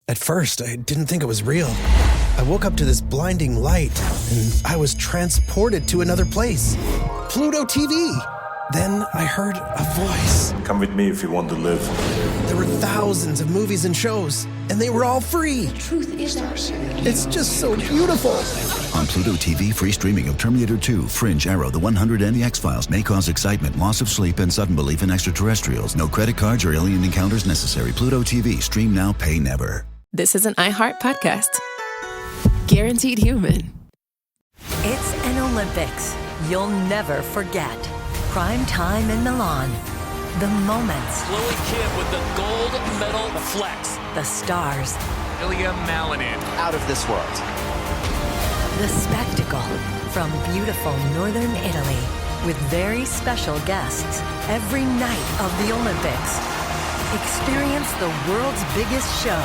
At first, I didn't think it was real. I woke up to this blinding light, and I was transported to another place. Pluto TV! Then I heard a voice. Come with me if you want to live. There were thousands of movies and shows, and they were all free. The truth is ours. It's just so beautiful. On Pluto TV, free streaming of Terminator 2, Fringe, Arrow, The 100, and The X-Files may cause excitement, loss of sleep, and sudden belief in extraterrestrials. No credit cards or alien encounters necessary. Pluto TV. Stream now, pay never. This is an iHeart podcast. Guaranteed human. It's an Olympics you'll never forget. Prime time in Milan. The moments. Chloe Kim with the gold medal flex. The stars. Ilya Malinin. Out of this world. The spectacle from beautiful northern Italy with very special guests every night of the Olympics. Experience the world's biggest show.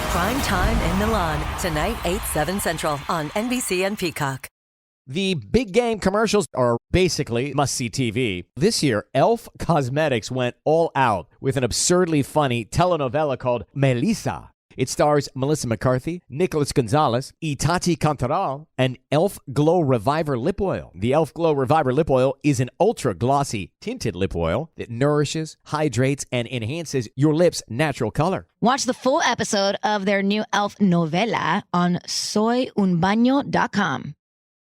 Prime time in Milan. Tonight, 8/7 Central on NBC and Peacock. The big game commercials are basically must-see TV. This year, Elf Cosmetics went all out with an absurdly funny telenovela called Melissa. It stars Melissa McCarthy, Nicholas Gonzalez, Itati Cantoral, and Elf Glow Reviver Lip Oil. The Elf Glow Reviver Lip Oil is an ultra-glossy tinted lip oil that nourishes, hydrates, and enhances your lips' natural color. Watch the full episode of their new Elf novela on soyunbaño.com.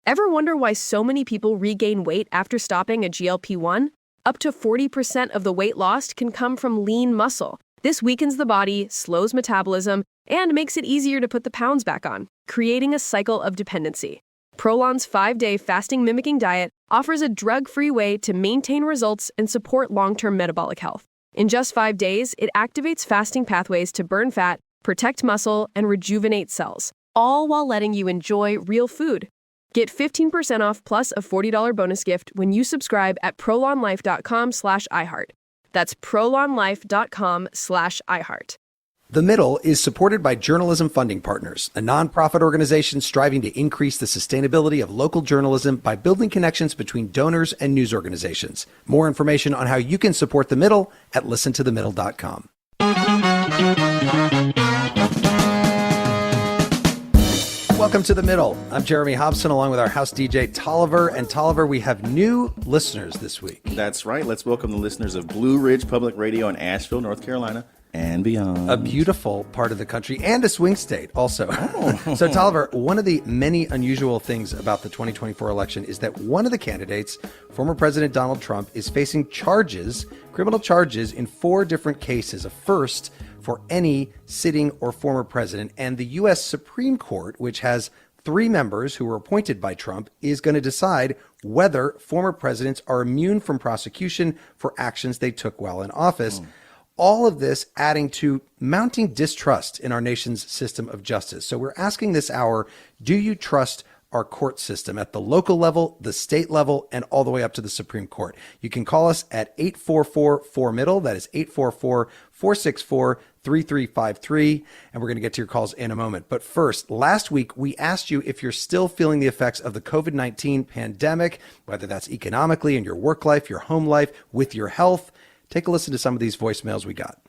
Ever wonder why so many people regain weight after stopping a GLP-1? Up to 40% of the weight lost can come from lean muscle. This weakens the body, slows metabolism, and makes it easier to put the pounds back on, creating a cycle of dependency. Prolon's 5-day fasting-mimicking diet offers a drug-free way to maintain results and support long-term metabolic health. In just 5 days, it activates fasting pathways to burn fat, protect muscle, and rejuvenate cells, all while letting you enjoy real food. Get 15% off plus a $40 bonus gift when you subscribe at prolonlife.com/iHeart. That's prolonlife.com/iHeart. The Middle is supported by Journalism Funding Partners, a nonprofit organization striving to increase the sustainability of local journalism by building connections between donors and news organizations. More information on how you can support The Middle at listentothemiddle.com. Welcome to The Middle. I'm Jeremy Hobson, along with our house DJ Tolliver. And Tolliver, we have new listeners this week. That's right. Let's welcome the listeners of Blue Ridge Public Radio in Asheville, North Carolina, and beyond. A beautiful part of the country and a swing state also. Oh. So, Tolliver, one of the many unusual things about the 2024 election is that one of the candidates, former President Donald Trump, is facing charges, criminal charges, in 4 different cases. A first for any sitting or former president. And the U.S. Supreme Court, which has 3 members who were appointed by Trump, is going to decide whether former presidents are immune from prosecution for actions they took while in office. All of this adding to mounting distrust in our nation's system of justice. So we're asking this hour, do you trust our court system at the local level, the state level, and all the way up to the Supreme Court? You can call us at 844-4MIDDLE. That is 844-464-3353. And we're going to get to your calls in a moment. But first, last week, we asked you if you're still feeling the effects of the COVID-19 pandemic, whether that's economically, in your work life, your home life, with your health. Take a listen to some of these voicemails we got.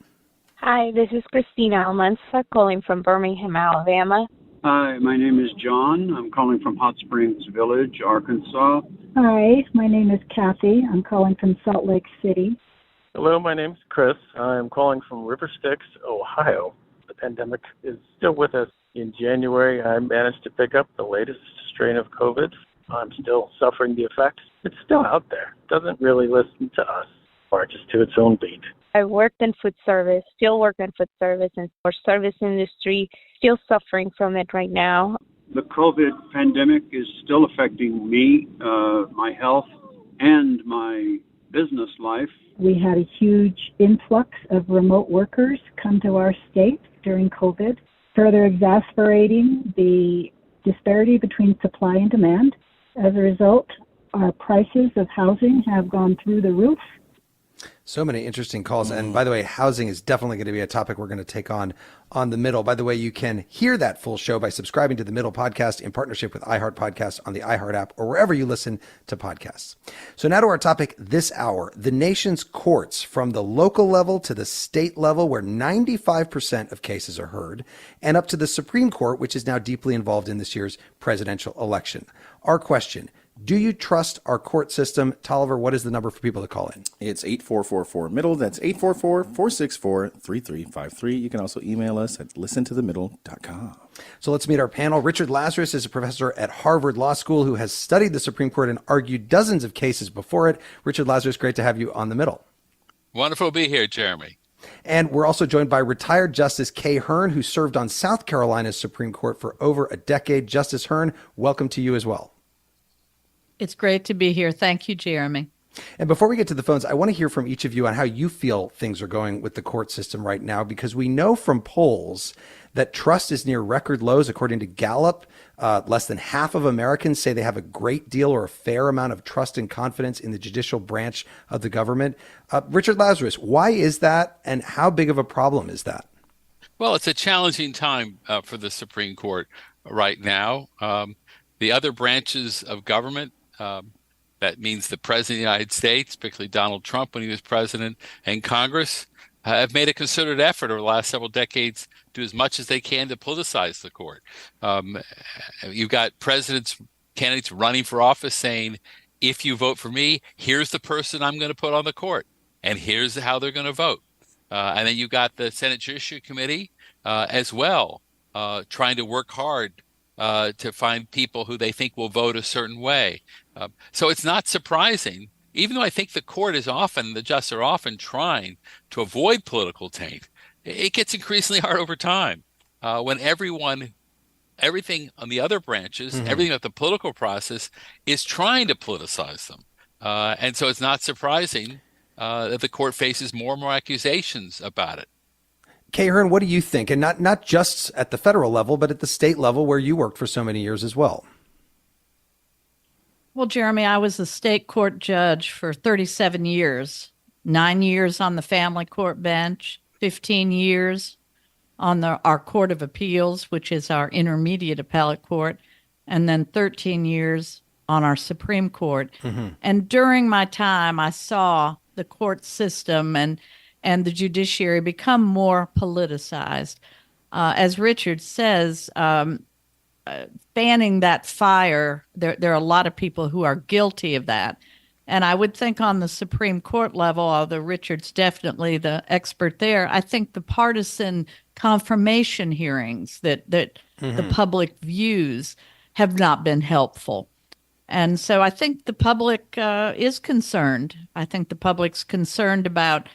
Hi, this is Christina Almanza calling from Birmingham, Alabama. Hi, my name is John. I'm calling from Hot Springs Village, Arkansas. Hi, my name is Kathy. I'm calling from Salt Lake City. Hello, my name is Chris. I'm calling from River Styx, Ohio. The pandemic is still with us. In January, I managed to pick up the latest strain of COVID. I'm still suffering the effects. It's still out there. It doesn't really listen to us, or just to its own beat. I worked in food service, still work in food service, and for service industry, still suffering from it right now. The COVID pandemic is still affecting me, my health, and my business life. We had a huge influx of remote workers come to our state during COVID, further exacerbating the disparity between supply and demand. As a result, our prices of housing have gone through the roof. So many interesting calls. And by the way, housing is definitely going to be a topic we're going to take on The Middle. By the way, you can hear that full show by subscribing to The Middle podcast in partnership with iHeart Podcasts on the iHeart app or wherever you listen to podcasts. So now to our topic this hour, the nation's courts, from the local level to the state level, where 95% of cases are heard, and up to the Supreme Court, which is now deeply involved in this year's presidential election. Our question: do you trust our court system? Tolliver, what is the number for people to call in? It's 8444-MIDDLE. That's 844-464-3353. You can also email us at listentothemiddle.com. So let's meet our panel. Richard Lazarus is a professor at Harvard Law School who has studied the Supreme Court and argued dozens of cases before it. Richard Lazarus, great to have you on The Middle. Wonderful to be here, Jeremy. And we're also joined by retired Justice Kaye Hearn, who served on South Carolina's Supreme Court for over a decade. Justice Hearn, welcome to you as well. It's great to be here. Thank you, Jeremy. And before we get to the phones, I want to hear from each of you on how you feel things are going with the court system right now, because we know from polls that trust is near record lows. According to Gallup, less than half of Americans say they have a great deal or a fair amount of trust and confidence in the judicial branch of the government. Richard Lazarus, why is that, and how big of a problem is that? Well, it's a challenging time for the Supreme Court right now. The other branches of government, that means the President of the United States, particularly Donald Trump when he was president, and Congress, have made a concerted effort over the last several decades to do as much as they can to politicize the court. You've got candidates running for office saying, if you vote for me, here's the person I'm going to put on the court, and here's how they're going to vote. And then you've got the Senate Judiciary Committee as well, trying to work hard to find people who they think will vote a certain way. So it's not surprising, even though I think the justices are often trying to avoid political taint. It gets increasingly hard over time when everything on the other branches, everything about the political process is trying to politicize them. And so it's not surprising that the court faces more and more accusations about it. Kaye Hearn, what do you think? And not just at the federal level, but at the state level where you worked for so many years as well. Well, Jeremy, I was a state court judge for 37 years, 9 years on the family court bench, 15 years on our Court of Appeals, which is our intermediate appellate court, and then 13 years on our Supreme Court. And during my time, I saw the court system and the judiciary become more politicized. As Richard says, fanning that fire, there are a lot of people who are guilty of that. And I would think on the Supreme Court level, although Richard's definitely the expert there, I think the partisan confirmation hearings that the public views have not been helpful. And so I think the public is concerned. I think the public's concerned about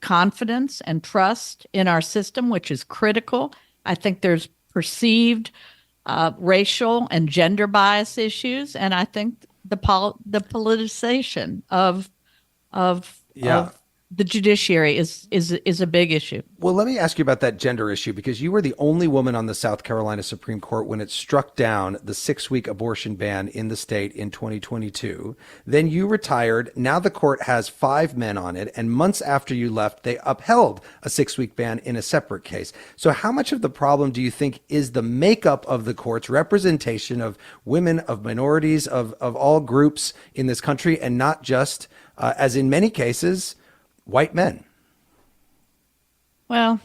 confidence and trust in our system, which is critical. I think there's perceived racial and gender bias issues, and I think the politicization of the judiciary is a big issue. Well, let me ask you about that gender issue, because you were the only woman on the South Carolina Supreme Court when it struck down the 6-week abortion ban in the state in 2022. Then you retired. Now the court has 5 men on it. And months after you left, they upheld a 6-week ban in a separate case. So how much of the problem do you think is the makeup of the court's representation of women, of minorities, of all groups in this country, and not just, as in many cases, white men? Well,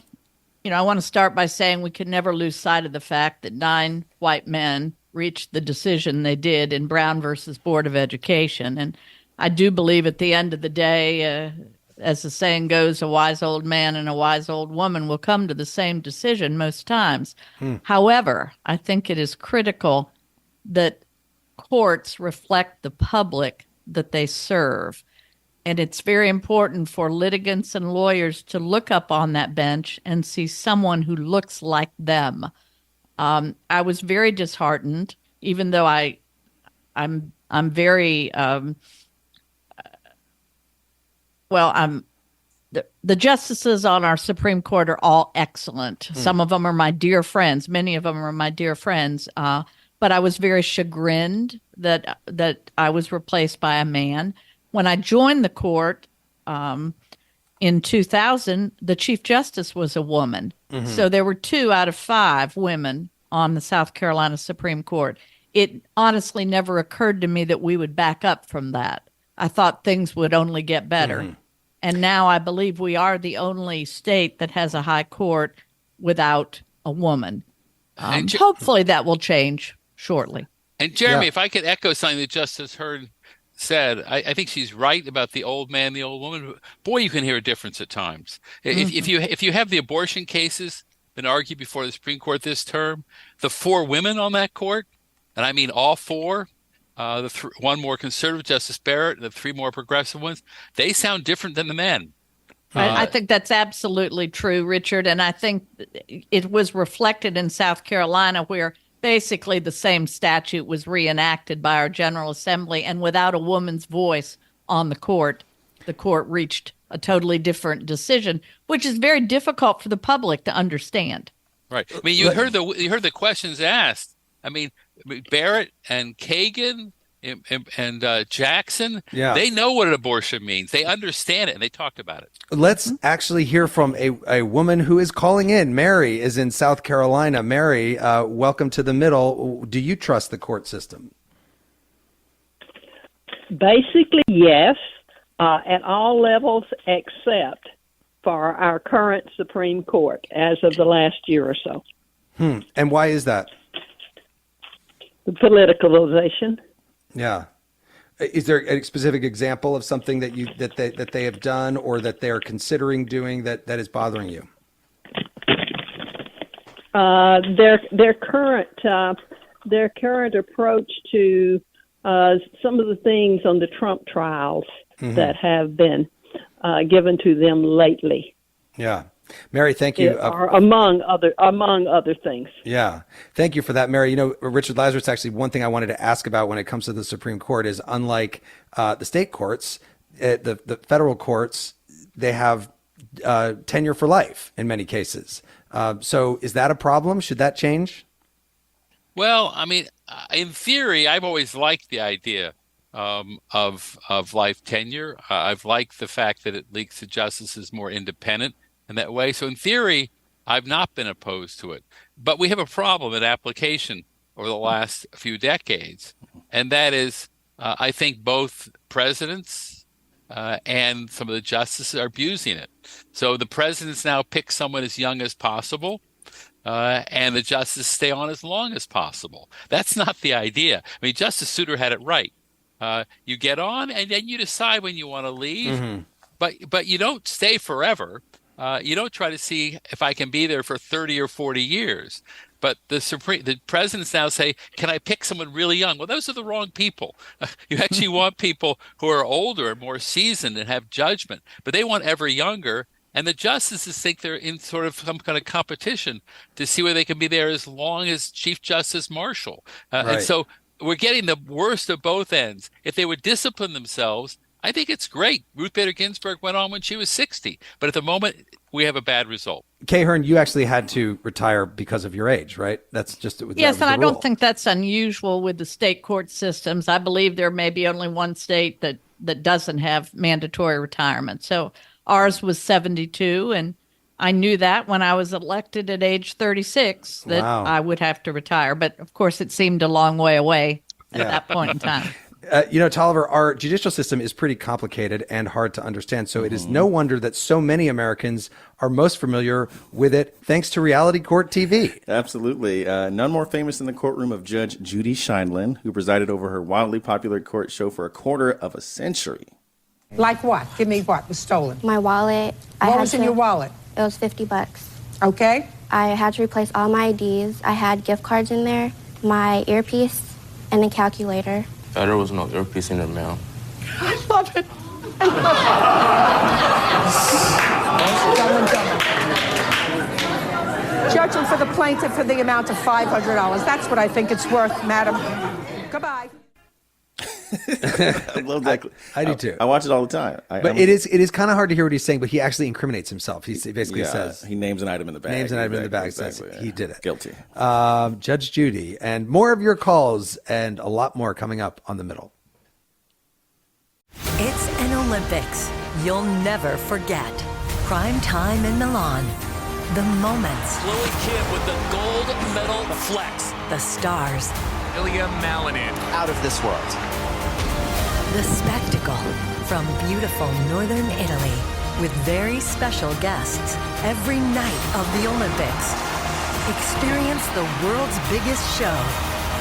I want to start by saying we can never lose sight of the fact that 9 white men reached the decision they did in Brown versus Board of Education. And I do believe at the end of the day, as the saying goes, a wise old man and a wise old woman will come to the same decision most times. However, I think it is critical that courts reflect the public that they serve. And it's very important for litigants and lawyers to look up on that bench and see someone who looks like them. I was very disheartened, even though I'm very the justices on our Supreme Court are all excellent. Some of them are my dear friends. Many of them are my dear friends. But I was very chagrined that I was replaced by a man. When I joined the court, in 2000, the Chief Justice was a woman. Mm-hmm. So there were 2 out of 5 women on the South Carolina Supreme Court. It honestly never occurred to me that we would back up from that. I thought things would only get better. Mm-hmm. And now I believe we are the only state that has a high court without a woman. Hopefully that will change shortly. And Jeremy, if I could echo something that Justice Hearn said, I think she's right about the old man, the old woman. Boy, you can hear a difference at times. If you have the abortion cases been argued before the Supreme Court this term, the 4 women on that court, and I mean all 4, one more conservative, Justice Barrett, the 3 more progressive ones, they sound different than the men. I think that's absolutely true, Richard. And I think it was reflected in South Carolina, where basically the same statute was reenacted by our General Assembly. And without a woman's voice on the court reached a totally different decision, which is very difficult for the public to understand. Right. I mean, you heard the questions asked. I mean, Barrett and Kagan and Jackson, they know what an abortion means. They understand it, and they talked about it. Let's actually hear from a woman who is calling in. Mary is in South Carolina. Mary, welcome to the middle. Do you trust the court system? Basically, yes, at all levels except for our current Supreme Court as of the last year or so. And why is that? The politicalization. Yeah. Is there a specific example of something that they have done or that they are considering doing that is bothering you? Their current approach to some of the things on the Trump trials that have been given to them lately. Yeah. Mary, thank you. Among other things. Yeah. Thank you for that, Mary. You know, Richard Lazarus, actually, one thing I wanted to ask about when it comes to the Supreme Court is, unlike the state courts, the federal courts, they have tenure for life in many cases. So is that a problem? Should that change? Well, I mean, in theory, I've always liked the idea of life tenure. I've liked the fact that it makes the justices more independent in that way. So in theory, I've not been opposed to it. But we have a problem in application over the last few decades. And that is, I think both presidents and some of the justices are abusing it. So the presidents now pick someone as young as possible, and the justices stay on as long as possible. That's not the idea. I mean, Justice Souter had it right. You get on, and then you decide when you want to leave. Mm-hmm. But you don't stay forever. You don't try to see if I can be there for 30 or 40 years. But the presidents now say, can I pick someone really young? Well, those are the wrong people. You actually want people who are older and more seasoned and have judgment. But they want ever younger. And the justices think they're in sort of some kind of competition to see whether they can be there as long as Chief Justice Marshall. Right. And so we're getting the worst of both ends. If they would discipline themselves, I think it's great. Ruth Bader Ginsburg went on when she was 60. But at the moment, we have a bad result. Kaye Hearn, you actually had to retire because of your age, right? That's just yes, and I don't think that's unusual with the state court systems. I believe there may be only one state that doesn't have mandatory retirement. So ours was 72, and I knew that when I was elected at age 36 that I would have to retire. But of course, it seemed a long way away at that point in time. Tolliver, our judicial system is pretty complicated and hard to understand. So it is no wonder that so many Americans are most familiar with it thanks to reality court TV. Absolutely. None more famous than the courtroom of Judge Judy Scheindlin, who presided over her wildly popular court show for a quarter of a century. Like what? Give me what was stolen. My wallet. What was in your wallet? It was $50. Okay. I had to replace all my IDs. I had gift cards in there, my earpiece, and a calculator. There was no earpiece in the mail. I love it. Judging for the plaintiff for the amount of $500. That's what I think it's worth, madam. Goodbye. I love that. I do too. I watch it all the time. It is kind of hard to hear what he's saying, but he actually incriminates himself. He basically says he names an item in the bag. Says he did it. Guilty. Judge Judy, and more of your calls and a lot more coming up on The Middle. It's an Olympics. you'll never forget. Prime time in Milan. The moments. Chloe Kim with the gold medal flex. The stars. Ilya Malinin. Out of this world. The spectacle from beautiful northern Italy with very special guests every night of the Olympics. Experience the world's biggest show.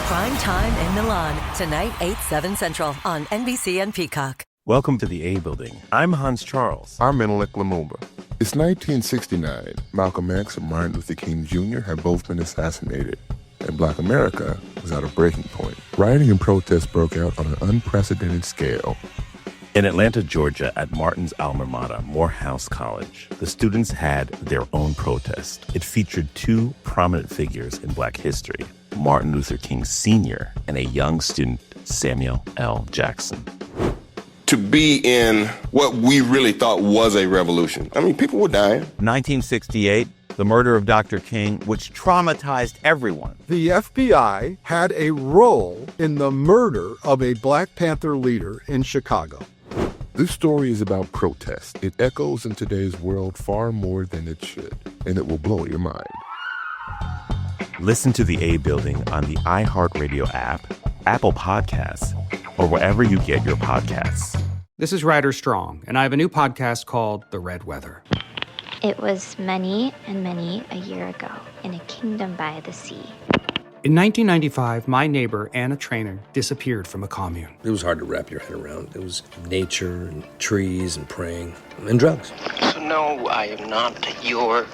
Prime time in Milan, tonight 8/7 Central on NBC and Peacock. Welcome to the A Building. I'm Hans Charles. I'm Menelik Lumumba. It's 1969. Malcolm X and Martin Luther King Jr. had both been assassinated, and Black America was at a breaking point. Rioting and protests broke out on an unprecedented scale. In Atlanta, Georgia, at Martin's alma mater, Morehouse College, the students had their own protest. It featured two prominent figures in Black history, Martin Luther King Sr. and a young student, Samuel L. Jackson. To be in what we really thought was a revolution. I mean, people were dying. 1968, the murder of Dr. King, which traumatized everyone. The FBI had a role in the murder of a Black Panther leader in Chicago. This story is about protest. It echoes in today's world far more than it should, and it will blow your mind. Listen to the A Building on the iHeartRadio app, Apple Podcasts, or wherever you get your podcasts. This is Ryder Strong, and I have a new podcast called The Red Weather. It was many and many a year ago in a kingdom by the sea. In 1995, my neighbor, Anna Trainer, disappeared from a commune. It was hard to wrap your head around. It was nature and trees and praying and drugs. So no, I am not your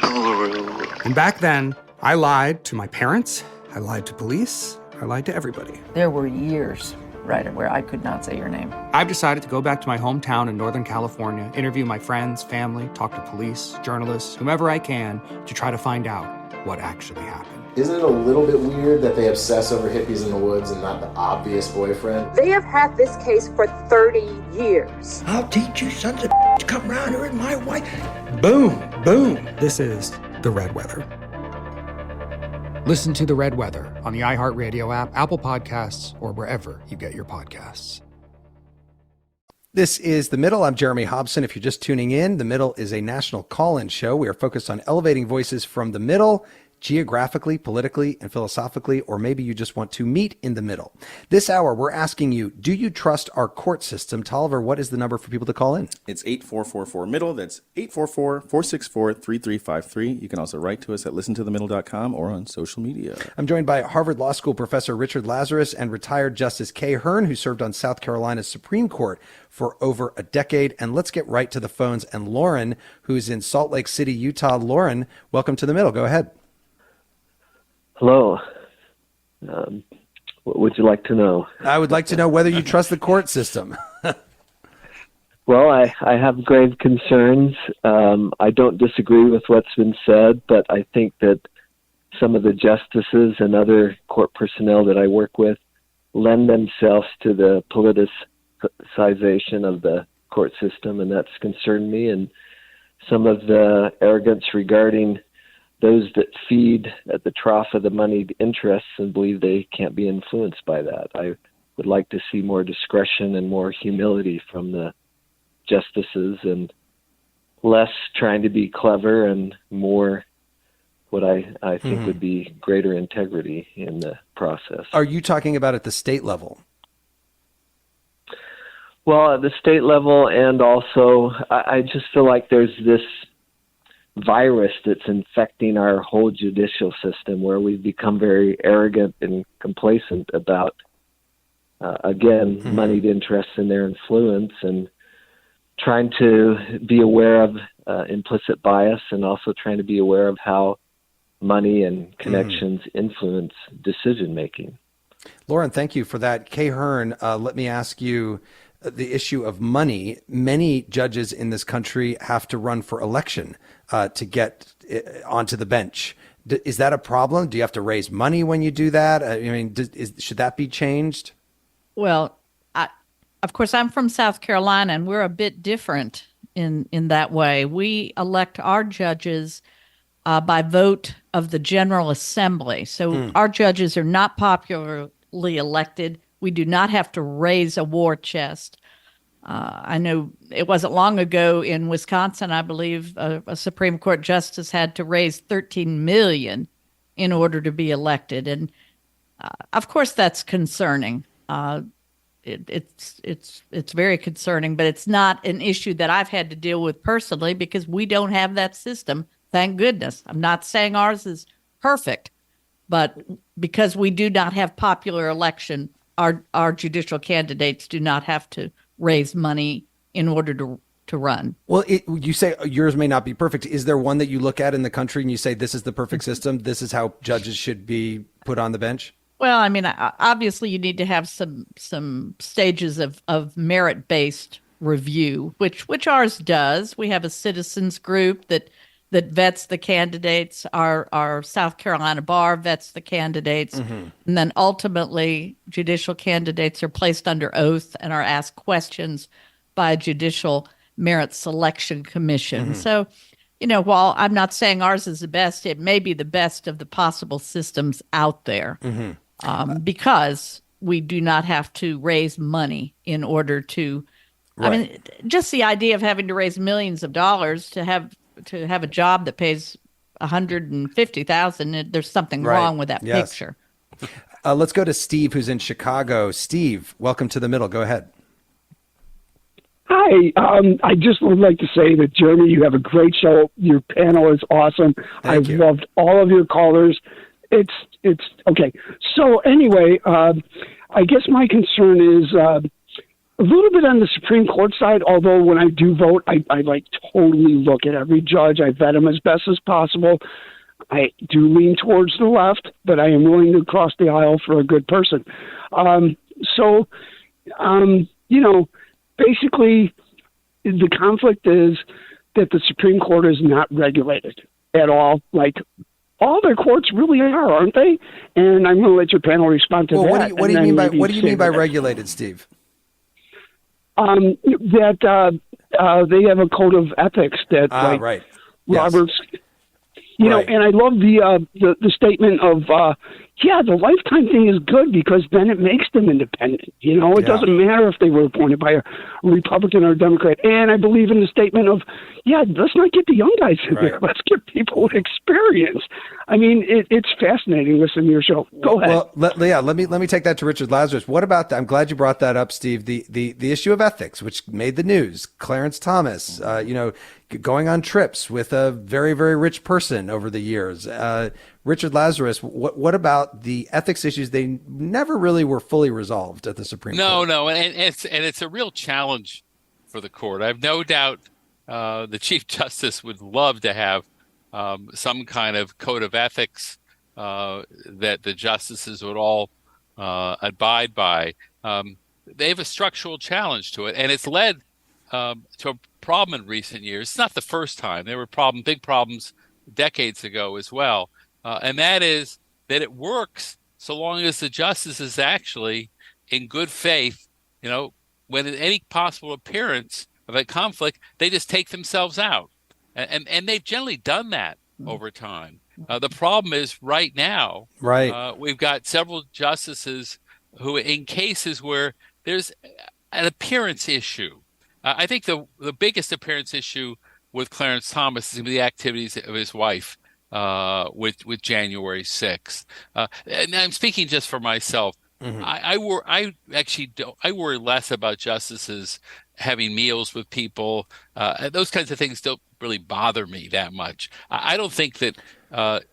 guru. And back then, I lied to my parents, I lied to police, I lied to everybody. There were years, Ryder, where I could not say your name. I've decided to go back to my hometown in Northern California, interview my friends, family, talk to police, journalists, whomever I can, to try to find out what actually happened. Isn't it a little bit weird that they obsess over hippies in the woods and not the obvious boyfriend? They have had this case for 30 years. I'll teach you sons of to come around here and my wife. Boom, boom. This is The Red Weather. Listen to The Red Weather on the iHeartRadio app, Apple Podcasts, or wherever you get your podcasts. This is The Middle. I'm Jeremy Hobson. If you're just tuning in, The Middle is a national call-in show. We are focused on elevating voices from the middle, geographically, politically, and philosophically, or maybe you just want to meet in the middle. This hour, we're asking you, do you trust our court system? Tolliver, what is the number for people to call in? It's 8444-MIDDLE. That's 844-464-3353. You can also write to us at listentothemiddle.com or on social media. I'm joined by Harvard Law School professor Richard Lazarus and retired Justice Kaye Hearn, who served on South Carolina's Supreme Court for over a decade. And let's get right to the phones. And Lauren, who's in Salt Lake City, Utah. Lauren, welcome to The Middle. Go ahead. Hello. What would you like to know? I would like to know whether you trust the court system. Well, I have grave concerns. I don't disagree with what's been said, but I think that some of the justices and other court personnel that I work with lend themselves to the politicization of the court system, and that's concerned me. And some of the arrogance regarding those that feed at the trough of the moneyed interests and believe they can't be influenced by that. I would like to see more discretion and more humility from the justices and less trying to be clever and more what I think would be greater integrity in the process. Are you talking about at the state level? Well, at the state level, and also I just feel like there's this virus that's infecting our whole judicial system where we've become very arrogant and complacent about, moneyed interests and their influence, and trying to be aware of implicit bias and also trying to be aware of how money and connections influence decision-making. Lauren, thank you for that. Kaye Hearn, let me ask you the issue of money. Many judges in this country have to run for election to get onto the bench. Is that a problem? Do you have to raise money when you do that? I mean, should that be changed? Well, of course, I'm from South Carolina, and we're a bit different in that way. We elect our judges by vote of the General Assembly. So our judges are not popularly elected. We do not have to raise a war chest. I know it wasn't long ago in Wisconsin, I believe, a Supreme Court justice had to raise $13 million in order to be elected, and of course that's concerning. It's very concerning, but it's not an issue that I've had to deal with personally because we don't have that system. Thank goodness. I'm not saying ours is perfect, but because we do not have popular election, our judicial candidates do not have to raise money in order to run. Well, you say yours may not be perfect. Is there one that you look at in the country and you say this is the perfect system? This is how judges should be put on the bench? Well, I mean, obviously you need to have some stages of merit-based review, which ours does. We have a citizens group that vets the candidates. Our South Carolina bar vets the candidates. Mm-hmm. And then ultimately judicial candidates are placed under oath and are asked questions by a judicial merit selection commission. Mm-hmm. So, while I'm not saying ours is the best, it may be the best of the possible systems out there. Mm-hmm. Because we do not have to raise money in order to, right. I mean, just the idea of having to raise millions of dollars to have a job that pays $150,000, there's something right. wrong with that picture. Let's go to Steve, who's in Chicago. Steve, welcome to The Middle. Go ahead. Hi. I just would like to say that, Jeremy, you have a great show. Your panel is awesome. I've loved all of your callers. It's okay. So anyway, I guess my concern is a little bit on the Supreme Court side, although when I do vote, I like totally look at every judge. I vet them as best as possible. I do lean towards the left, but I am willing to cross the aisle for a good person. Basically the conflict is that the Supreme Court is not regulated at all. Like, all their courts really are, aren't they? And I'm going to let your panel respond to that. What do you mean by regulated, Steve? That they have a code of ethics that, right. Roberts. Right. And I love the statement of the lifetime thing is good because then it makes them independent. It doesn't matter if they were appointed by a Republican or a Democrat. And I believe in the statement of, let's not get the young guys in there. Let's get people with experience. I mean, it's fascinating listening to your show. Go ahead. Well, let me take that to Richard Lazarus. What about that? I'm glad you brought that up, Steve. The issue of ethics, which made the news. Clarence Thomas, going on trips with a very, very rich person over the years. Richard Lazarus, what about the ethics issues? They never really were fully resolved at the Supreme Court. No, and it's a real challenge for the court. I have no doubt the Chief Justice would love to have some kind of code of ethics that the justices would all abide by. They have a structural challenge to it, and it's led to a problem in recent years. It's not the first time. There were big problems decades ago as well. And that is that it works so long as the justice is actually in good faith, when in any possible appearance of a conflict, they just take themselves out. And they've generally done that over time. The problem is right now, we've got several justices who, in cases where there's an appearance issue, I think the biggest appearance issue with Clarence Thomas is going to be the activities of his wife with January 6th. And I'm speaking just for myself. Mm-hmm. I worry less about justices having meals with people. Those kinds of things don't really bother me that much. I don't think that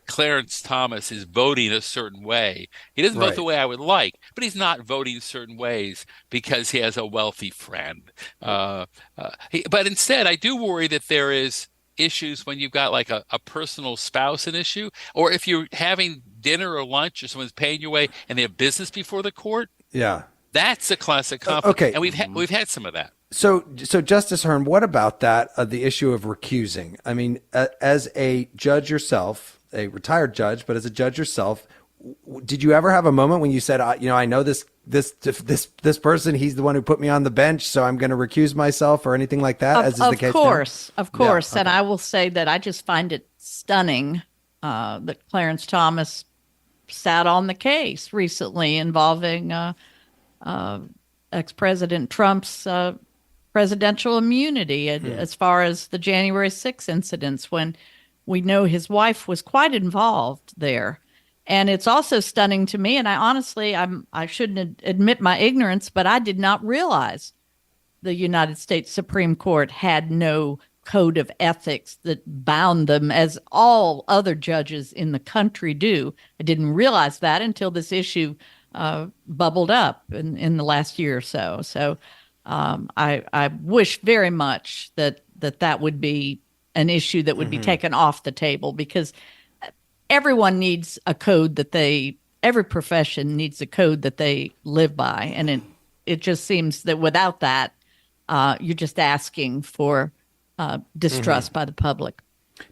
Clarence Thomas is voting a certain way. He doesn't vote the way I would like, but he's not voting certain ways because he has a wealthy friend. But instead, I do worry that there is issues when you've got like a personal spouse an issue, or if you're having dinner or lunch or someone's paying your way and they have business before the court. Yeah. That's a classic conflict. Okay. And we've had some of that. So Justice Hearn, what about that, the issue of recusing? I mean, as a judge yourself, a retired judge, but as a judge yourself, did you ever have a moment when you said, I know this person, he's the one who put me on the bench, so I'm going to recuse myself, or anything like that, as is the case now? Of course. Yeah, okay. And I will say that I just find it stunning that Clarence Thomas sat on the case recently involving ex-President Trump's presidential immunity as far as the January 6th incidents, when we know his wife was quite involved there. And it's also stunning to me, and I shouldn't admit my ignorance, but I did not realize the United States Supreme Court had no code of ethics that bound them as all other judges in the country do. I didn't realize that until this issue bubbled up in the last year or so. So I wish very much that would be an issue that would be taken off the table, because everyone needs a code every profession needs a code that they live by. And it just seems that without that, you're just asking for distrust by the public.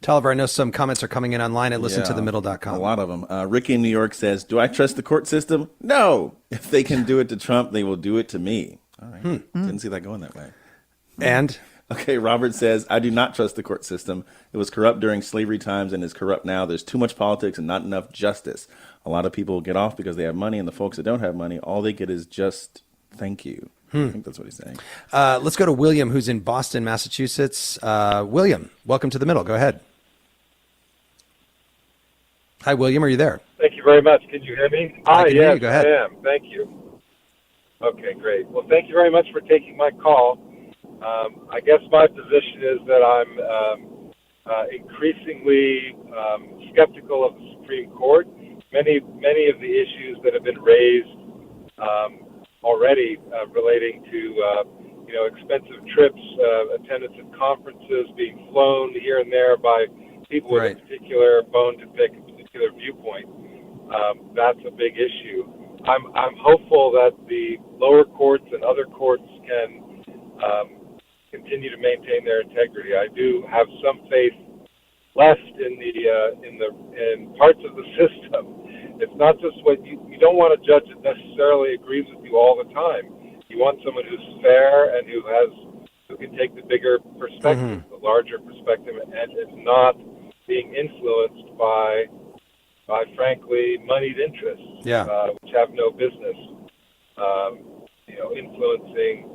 Tolliver, I know some comments are coming in online at listentothemiddle.com. A lot of them. Ricky in New York says, do I trust the court system? No. If they can do it to Trump, they will do it to me. All right. Didn't see that going that way. And? Okay, Robert says, I do not trust the court system. It was corrupt during slavery times and is corrupt now. There's too much politics and not enough justice. A lot of people get off because they have money, and the folks that don't have money, all they get is just thank you. I think that's what he's saying. Let's go to William, who's in Boston, Massachusetts. William, welcome to the middle. Go ahead. Hi, William. Are you there? Thank you very much. Can you hear me? I can hear you. Go ahead. I am. Thank you. Okay, great. Well, thank you very much for taking my call. I guess my position is that I'm increasingly skeptical of the Supreme Court. Many of the issues that have been raised already relating to expensive trips, attendance at conferences, being flown here and there by people with a particular bone to pick, a particular viewpoint. That's a big issue. I'm hopeful that the lower courts and other courts can continue to maintain their integrity. I do have some faith left in parts of the system. It's not just what you don't want a judge that necessarily agrees with you all the time. You want someone who's fair and who can take the bigger perspective, the larger perspective, and is not being influenced by frankly moneyed interests, which have no business, influencing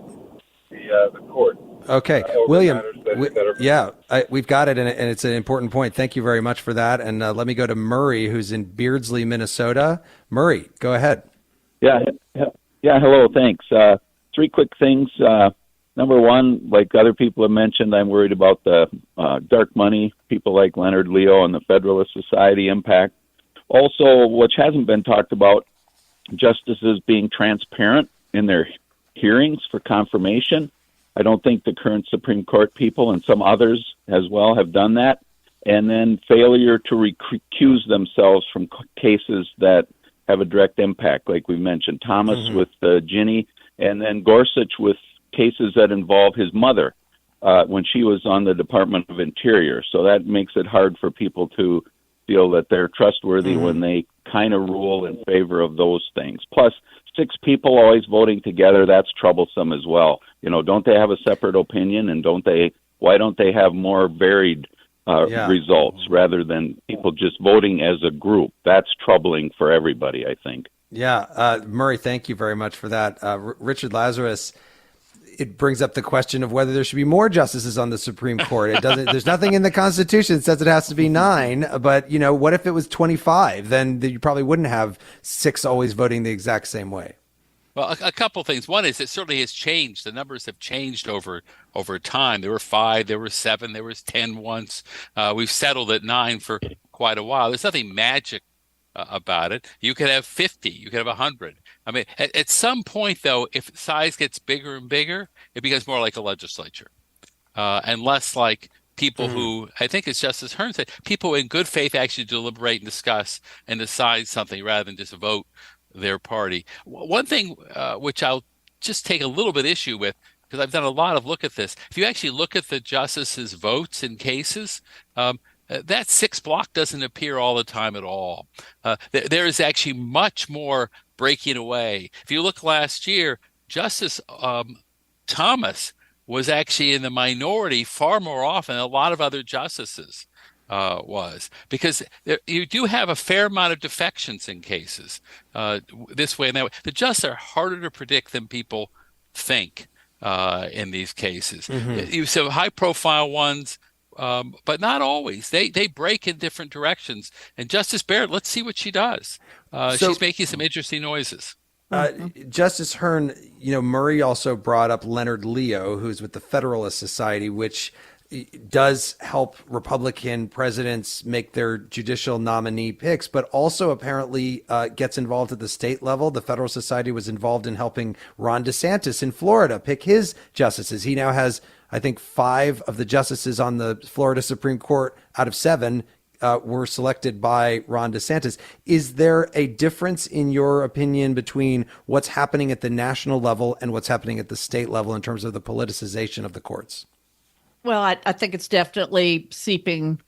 the court. Okay, William. We've got it, and it's an important point. Thank you very much for that. And let me go to Murray, who's in Beardsley, Minnesota. Murray, go ahead. Yeah. Hello. Thanks. Three quick things. Number one, like other people have mentioned, I'm worried about the dark money, people like Leonard Leo and the Federalist Society impact. Also, which hasn't been talked about, justices being transparent in their hearings for confirmation. I don't think the current Supreme Court people and some others as well have done that. And then failure to recuse themselves from cases that have a direct impact, like we mentioned, Thomas with Ginny, and then Gorsuch with cases that involve his mother when she was on the Department of Interior. So that makes it hard for people to feel that they're trustworthy when they kind of rule in favor of those things. Plus, 6 people always voting together, that's troublesome as well. Don't they have a separate opinion, and why don't they have more varied results rather than people just voting as a group? That's troubling for everybody, I think. Yeah. Murray, thank you very much for that. Richard Lazarus, it brings up the question of whether there should be more justices on the Supreme Court. There's nothing in the Constitution that says it has to be 9, but what if it was 25? Then you probably wouldn't have 6 always voting the exact same way. Well, a couple things. One is it certainly has changed. The numbers have changed over time. There were 5, there were 7, there was 10 once. We've settled at 9 for quite a while. There's nothing magic about it. You could have 50, you could have 100. I mean, at some point, though, if size gets bigger and bigger, it becomes more like a legislature and less like people who, I think it's just as Hearn said, people in good faith actually deliberate and discuss and decide something rather than just vote their party. One thing which I'll just take a little bit issue with, because I've done a lot of look at this, if you actually look at the justices' votes in cases, that 6 block doesn't appear all the time at all. There is actually much more breaking away. If you look last year, Justice Thomas was actually in the minority far more often than a lot of other justices was, because you do have a fair amount of defections in cases this way and that way. The justices are harder to predict than people think. in these cases. You have high-profile ones, but not always. They break in different directions. And Justice Barrett, let's see what she does. She's making some interesting noises. Justice Hearn, Murray also brought up Leonard Leo, who's with the Federalist Society, which does help Republican presidents make their judicial nominee picks, but also apparently gets involved at the state level. The Federal Society was involved in helping Ron DeSantis in Florida pick his justices. He now has, I think, 5 of the justices on the Florida Supreme Court out of 7 were selected by Ron DeSantis. Is there a difference, in your opinion, between what's happening at the national level and what's happening at the state level in terms of the politicization of the courts? Well, I think it's definitely seeping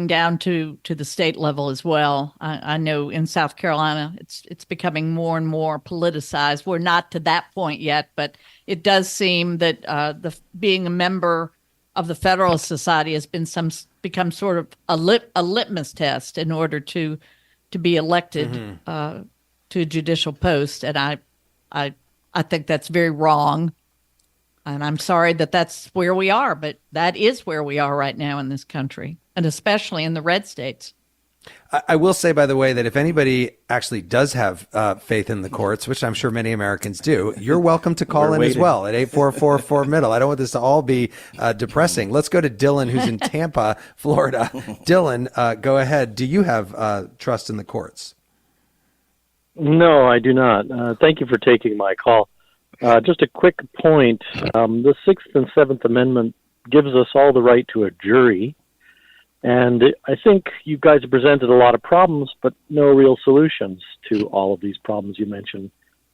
down to the state level as well. I know in South Carolina, it's becoming more and more politicized. We're not to that point yet, but it does seem that being a member of the Federalist Society has become sort of a litmus test in order to be elected to a judicial post, and I think that's very wrong. And I'm sorry that that's where we are, but that is where we are right now in this country, and especially in the red states. I will say, by the way, that if anybody actually does have faith in the courts, which I'm sure many Americans do, you're welcome to call in as well at 844-4-MIDDLE. I don't want this to all be depressing. Let's go to Dylan, who's in Tampa, Florida. Dylan, go ahead. Do you have trust in the courts? No, I do not. Thank you for taking my call. Just a quick point. The 6th and 7th Amendment gives us all the right to a jury. And I think you guys have presented a lot of problems, but no real solutions to all of these problems you mentioned.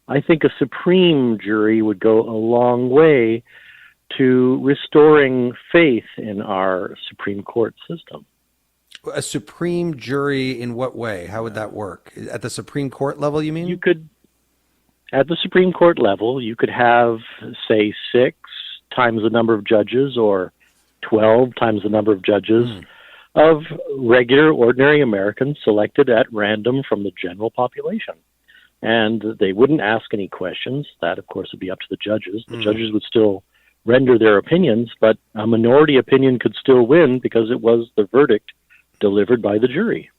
I think a supreme jury would go a long way to restoring faith in our Supreme Court system. A supreme jury in what way? How would that work? At the Supreme Court level, you mean? At the Supreme Court level, you could have, say, 6 times the number of judges or 12 times the number of judges of regular, ordinary Americans selected at random from the general population. And they wouldn't ask any questions. That, of course, would be up to the judges. The judges would still render their opinions, but a minority opinion could still win because it was the verdict delivered by the jury.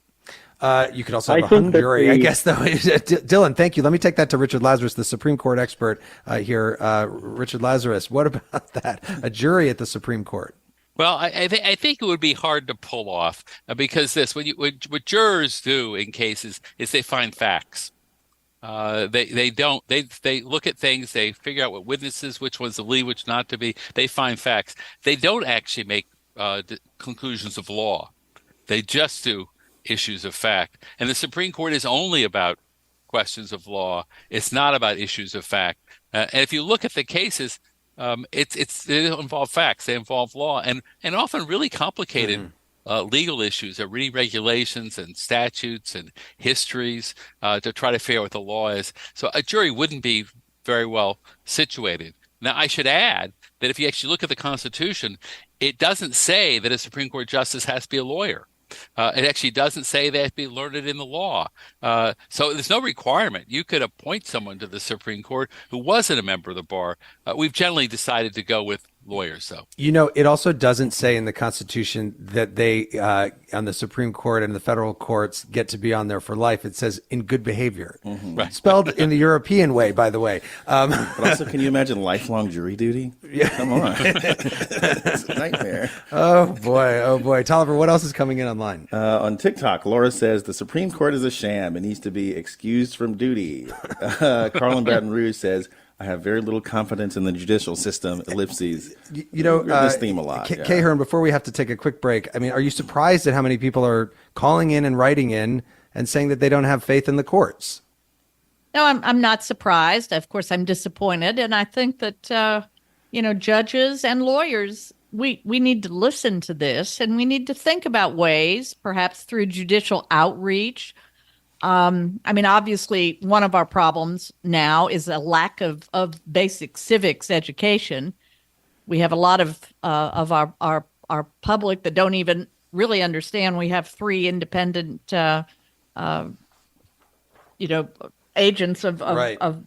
You could also have a hung jury, I guess, though. Dylan, thank you. Let me take that to Richard Lazarus, the Supreme Court expert here. Richard Lazarus, what about that? A jury at the Supreme Court? Well, I think it would be hard to pull off because what jurors do in cases is they find facts. They look at things, they figure out what witnesses, which ones to believe, which not to be. They find facts. They don't actually make conclusions of law. They just do issues of fact. And the Supreme Court is only about questions of law. It's not about issues of fact. And if you look at the cases, they don't involve facts. They involve law and often really complicated legal issues, reading regulations and statutes and histories to try to figure out what the law is. So a jury wouldn't be very well situated. Now, I should add that if you actually look at the Constitution, it doesn't say that a Supreme Court justice has to be a lawyer. It actually doesn't say they have to be learned in the law. So there's no requirement. You could appoint someone to the Supreme Court who wasn't a member of the bar. We've generally decided to go with lawyers, though. It also doesn't say in the Constitution that they, on the Supreme Court and the federal courts, get to be on there for life. It says in good behavior. Right. Spelled in the European way, by the way. But also, can you imagine lifelong jury duty? Yeah. Come on. It's a nightmare. Oh, boy. Tolliver, what else is coming in online? On TikTok, Laura says, the Supreme Court is a sham. It needs to be excused from duty. Carl in Baton Rouge says, I have very little confidence in the judicial system, ellipses. This theme a lot. Kaye Hearn, before we have to take a quick break, are you surprised at how many people are calling in and writing in and saying that they don't have faith in the courts? No, I'm not surprised. Of course, I'm disappointed. And I think that, judges and lawyers, we need to listen to this and we need to think about ways, perhaps through judicial outreach. Obviously, one of our problems now is a lack of basic civics education. We have a lot of our public that don't even really understand. We have 3 independent, agents of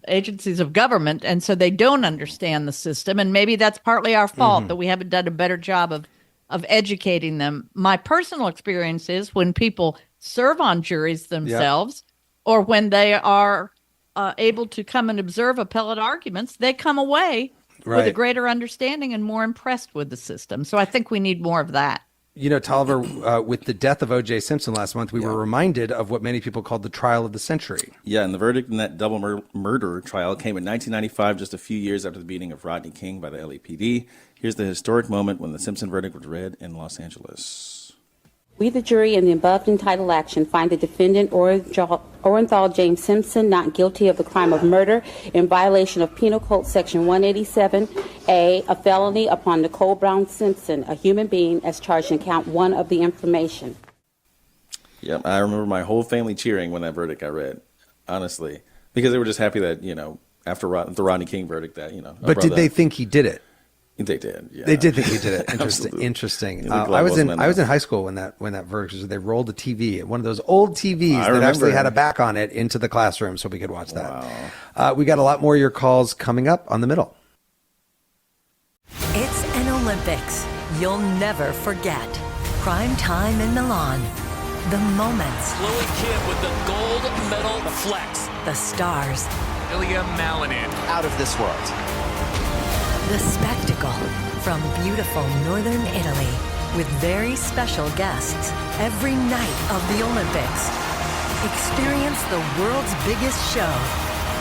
agencies of government, and so they don't understand the system. And maybe that's partly our fault that we haven't done a better job of educating them. My personal experience is when people serve on juries themselves, or when they are able to come and observe appellate arguments, they come away with a greater understanding and more impressed with the system. So I think we need more of that. You know, Tolliver, with the death of O.J. Simpson last month, we were reminded of what many people called the trial of the century. Yeah, and the verdict in that double murder trial came in 1995, just a few years after the beating of Rodney King by the LAPD. Here's the historic moment when the Simpson verdict was read in Los Angeles. We, the jury, in the above entitled action, find the defendant, Orenthal James Simpson, not guilty of the crime of murder in violation of Penal Code Section 187A, a felony upon Nicole Brown Simpson, a human being, as charged in count 1 of the information. Yep, I remember my whole family cheering when that verdict got read, honestly, because they were just happy that, after the Rodney King verdict But did they think he did it? They did. Yeah. They did think he did it. Interesting. I was in high school when that verdict was. They rolled a TV, one of those old TVs that actually had a back on it, into the classroom so we could watch that. Wow. We got a lot more of your calls coming up on The Middle. It's an Olympics you'll never forget. Prime time in Milan. The moments. Chloe Kim with the gold medal flex. The stars. Ilya Malinin. Out of this world. The spectacle from beautiful northern Italy with very special guests every night of the Olympics. Experience the world's biggest show.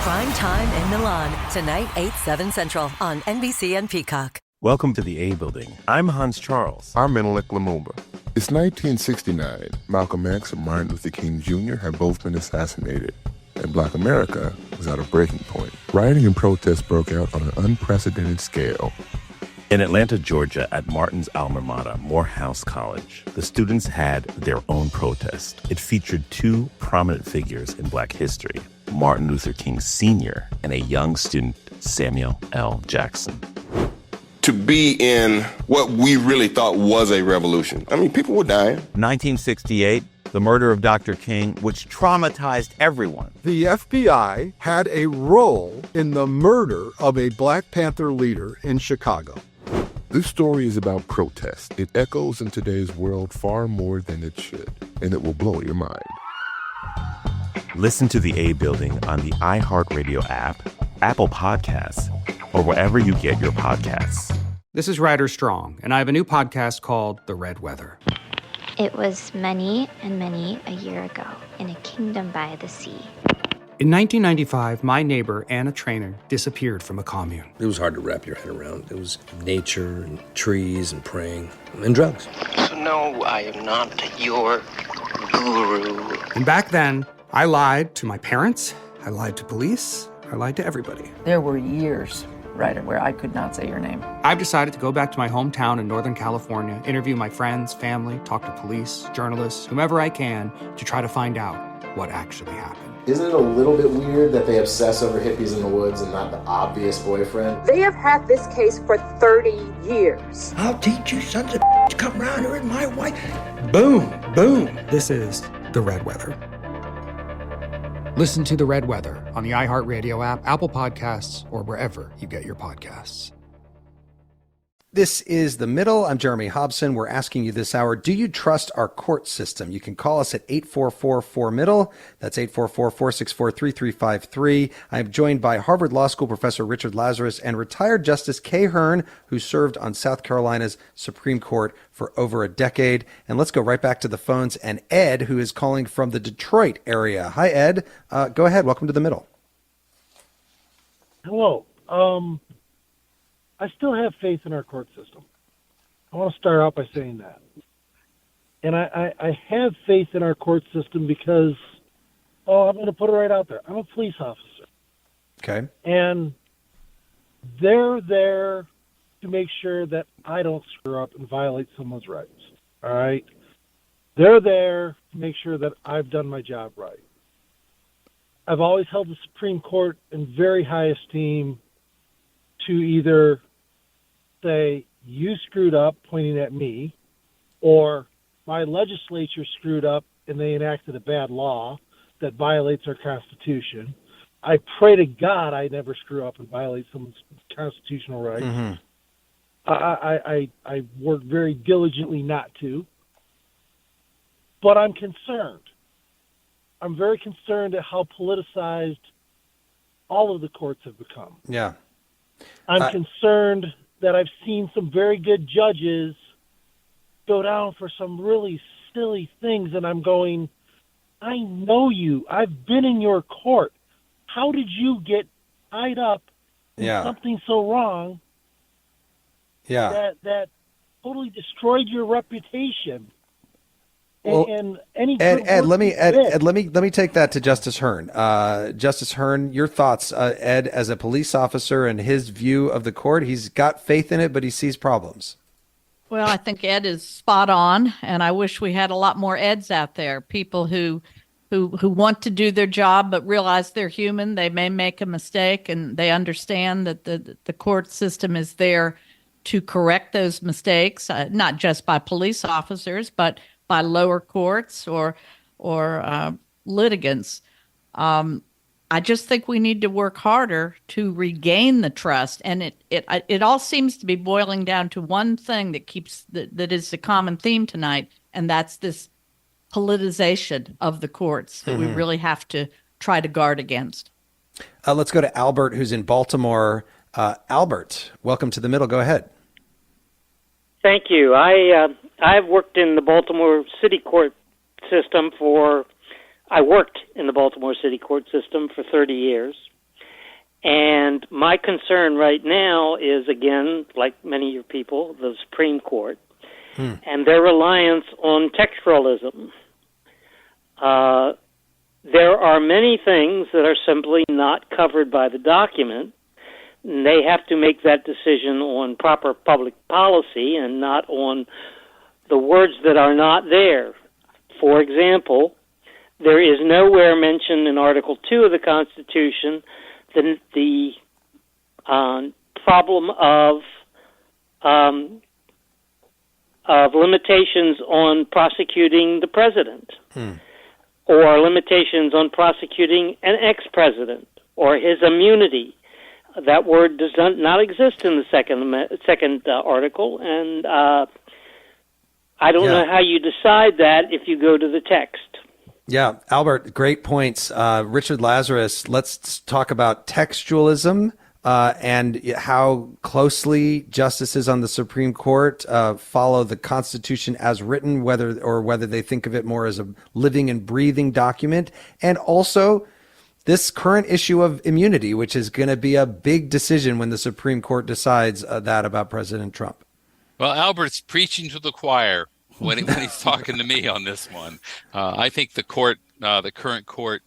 Prime time in Milan, tonight 8/7 Central on NBC and Peacock. Welcome to the A Building. I'm Hans Charles. I'm Menelik Lumumba. It's 1969. Malcolm X and Martin Luther King Jr. had both been assassinated, and Black America was at a breaking point. Rioting and protests broke out on an unprecedented scale. In Atlanta, Georgia, at Martin's alma mater, Morehouse College, the students had their own protest. It featured two prominent figures in Black history, Martin Luther King Sr. and a young student, Samuel L. Jackson. To be in what we really thought was a revolution. I mean, people were dying. 1968. The murder of Dr. King, which traumatized everyone. The FBI had a role in the murder of a Black Panther leader in Chicago. This story is about protest. It echoes in today's world far more than it should, and it will blow your mind. Listen to The A Building on the iHeartRadio app, Apple Podcasts, or wherever you get your podcasts. This is Ryder Strong, and I have a new podcast called The Red Weather. It was many and many a year ago in a kingdom by the sea. In 1995, my neighbor, Anna Trainer, disappeared from a commune. It was hard to wrap your head around. It was nature and trees and praying and drugs. So no, I am not your guru. And back then, I lied to my parents, I lied to police, I lied to everybody. There were years, Ryder, where I could not say your name. I've decided to go back to my hometown in Northern California, interview my friends, family, talk to police, journalists, whomever I can, to try to find out what actually happened. Isn't it a little bit weird that they obsess over hippies in the woods and not the obvious boyfriend? They have had this case for 30 years. I'll teach you sons of to come around here with my wife. Boom, boom. This is The Red Weather. Listen to The Red Weather on the iHeartRadio app, Apple Podcasts, or wherever you get your podcasts. This is The Middle. I'm Jeremy Hobson. We're asking you this hour, do you trust our court system? You can call us at 844-4MIDDLE. That's 844-464-3353. I'm joined by Harvard Law School professor Richard Lazarus and retired Justice Kaye Hearn, who served on South Carolina's Supreme Court for over a decade. And let's go right back to the phones. And Ed, who is calling from the Detroit area. Hi, Ed. Go ahead. Welcome to The Middle. Hello. I still have faith in our court system. I want to start out by saying that. And I have faith in our court system because, I'm going to put it right out there. I'm a police officer. Okay. And they're there to make sure that I don't screw up and violate someone's rights. All right? They're there to make sure that I've done my job right. I've always held the Supreme Court in very high esteem to either say, you screwed up, pointing at me, or my legislature screwed up and they enacted a bad law that violates our Constitution, I pray to God I never screw up and violate someone's constitutional rights. Mm-hmm. I work very diligently not to, but I'm concerned. I'm very concerned at how politicized all of the courts have become. Yeah. I'm concerned that I've seen some very good judges go down for some really silly things, and I'm going, I know you. I've been in your court. How did you get tied up in something so wrong that totally destroyed your reputation? Well, and any Ed, let me take that to Justice Hearn. Justice Hearn, your thoughts, Ed, as a police officer and his view of the court. He's got faith in it, but he sees problems. Well, I think Ed is spot on, and I wish we had a lot more Eds out there. People who want to do their job but realize they're human. They may make a mistake, and they understand that the court system is there to correct those mistakes, not just by police officers, but by lower courts or litigants. I just think we need to work harder to regain the trust, and it all seems to be boiling down to one thing that is the common theme tonight, and that's this politicization of the courts that we really have to try to guard against. Let's go to Albert, who's in Baltimore. Albert, welcome to the middle. Go ahead. Thank you. I've worked in the Baltimore City Court system for 30 years. And my concern right now is, again, like many of your people, the Supreme Court, and their reliance on textualism. There are many things that are simply not covered by the document. And they have to make that decision on proper public policy and not on the words that are not there. For example, there is nowhere mentioned in Article 2 of the Constitution the problem of limitations on prosecuting the president, or limitations on prosecuting an ex-president, or his immunity. That word does not exist in the second article, and I don't know how you decide that if you go to the text. Yeah, Albert, great points. Richard Lazarus, let's talk about textualism and how closely justices on the Supreme Court follow the Constitution as written, whether they think of it more as a living and breathing document, and also this current issue of immunity, which is going to be a big decision when the Supreme Court decides that about President Trump. Well, Albert's preaching to the choir when he's talking to me on this one. I think the current court,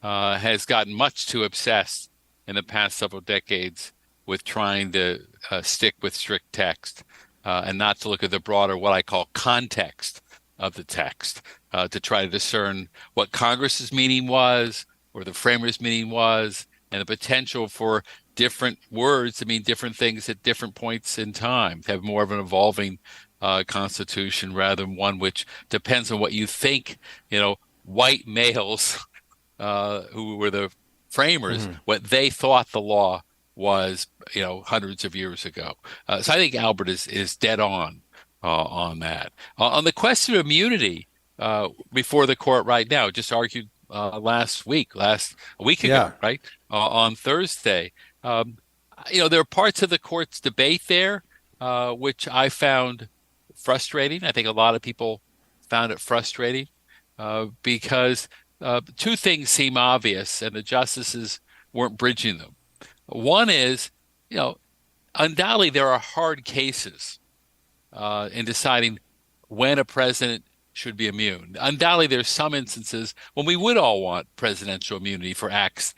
has gotten much too obsessed in the past several decades with trying to stick with strict text and not to look at the broader, what I call context of the text, to try to discern what Congress's meaning was, or the framers' meaning was, and the potential for different words to mean different things at different points in time, to have more of an evolving Constitution rather than one which depends on what you think, white males who were the framers, what they thought the law was, hundreds of years ago. So I think Albert is dead on that. On the question of immunity, before the court right now, just argued a week ago, right? On Thursday. There are parts of the court's debate there, which I found frustrating. I think a lot of people found it frustrating because two things seem obvious and the justices weren't bridging them. One is, undoubtedly there are hard cases in deciding when a president should be immune. Undoubtedly, there's some instances when we would all want presidential immunity for acts,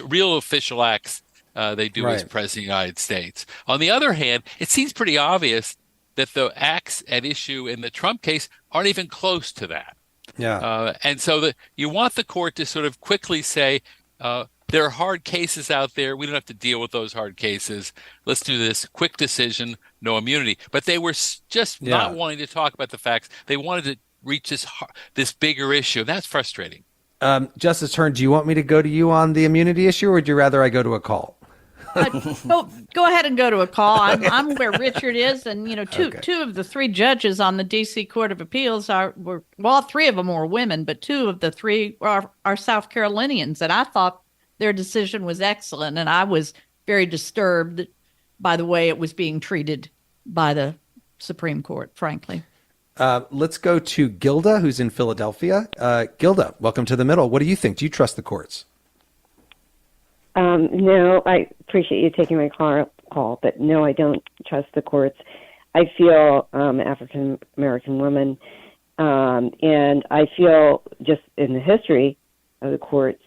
real official acts they do as President of the United States. On the other hand, it seems pretty obvious that the acts at issue in the Trump case aren't even close to that. Yeah. And so you want the court to sort of quickly say, there are hard cases out there. We don't have to deal with those hard cases. Let's do this quick decision, no immunity. But they were just not wanting to talk about the facts. They wanted to reach this bigger issue. That's frustrating. Justice Hearn, do you want me to go to you on the immunity issue, or would you rather I go to a call? Go ahead and go to a call. I'm where Richard is, and two of the three judges on the D.C. Court of Appeals all three of them were women, but two of the three are South Carolinians, and I thought their decision was excellent, and I was very disturbed by the way it was being treated by the Supreme Court, frankly. Let's go to Gilda, who's in Philadelphia. Gilda, welcome to The Middle. What do you think? Do you trust the courts? No, I appreciate you taking my call, but no, I don't trust the courts. I feel African American woman, and I feel just in the history of the courts,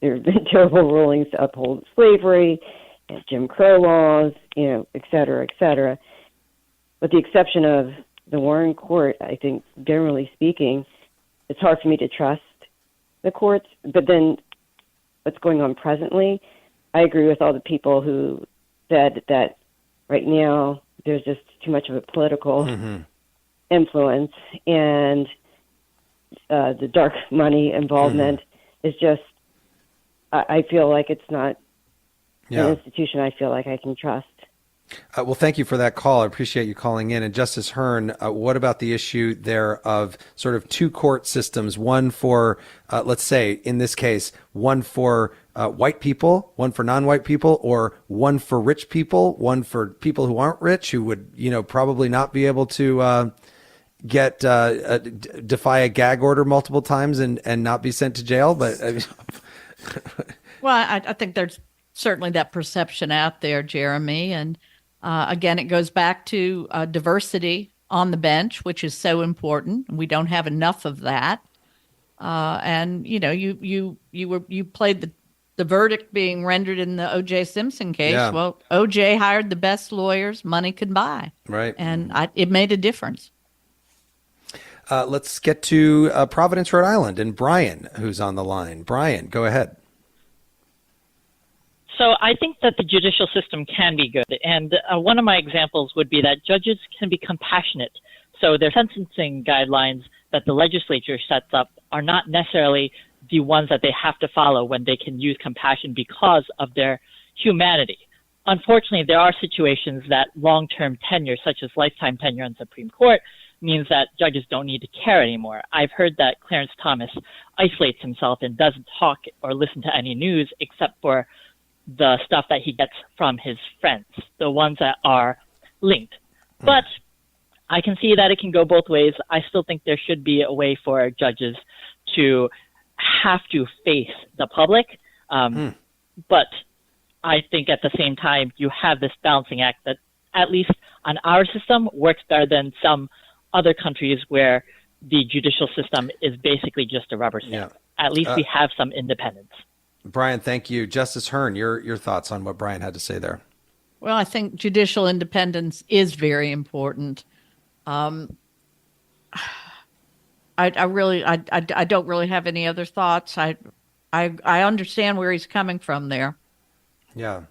there have been terrible rulings to uphold slavery, Jim Crow laws, et cetera, et cetera. With the exception of the Warren Court, I think, generally speaking, it's hard for me to trust the courts. But then what's going on presently, I agree with all the people who said that right now there's just too much of a political influence, and the dark money involvement is just, I feel like it's not an institution I feel like I can trust. Well, thank you for that call. I appreciate you calling in. And Justice Hearn, what about the issue there of sort of two court systems, one for, let's say, in this case, one for white people, one for non-white people, or one for rich people, one for people who aren't rich, who would, probably not be able to defy a gag order multiple times and not be sent to jail? But well, I think there's certainly that perception out there, Jeremy. And again, it goes back to diversity on the bench, which is so important. We don't have enough of that. And you played the verdict being rendered in the O.J. Simpson case. Yeah. Well, O.J. hired the best lawyers money could buy, right? And it made a difference. Let's get to Providence, Rhode Island, and Brian, who's on the line. Brian, go ahead. So I think that the judicial system can be good. And one of my examples would be that judges can be compassionate. So their sentencing guidelines that the legislature sets up are not necessarily the ones that they have to follow when they can use compassion because of their humanity. Unfortunately, there are situations that long-term tenure, such as lifetime tenure on the Supreme Court, means that judges don't need to care anymore. I've heard that Clarence Thomas isolates himself and doesn't talk or listen to any news except for the stuff that he gets from his friends, the ones that are linked. But I can see that it can go both ways. I still think there should be a way for judges to have to face the public. But I think at the same time, you have this balancing act that, at least on our system, works better than some other countries where the judicial system is basically just a rubber stamp. Yeah. At least we have some independence. Brian, thank you. Justice Hearn, your thoughts on what Brian had to say there? Well, I think judicial independence is very important. I don't really have any other thoughts. I understand where he's coming from there. Yeah.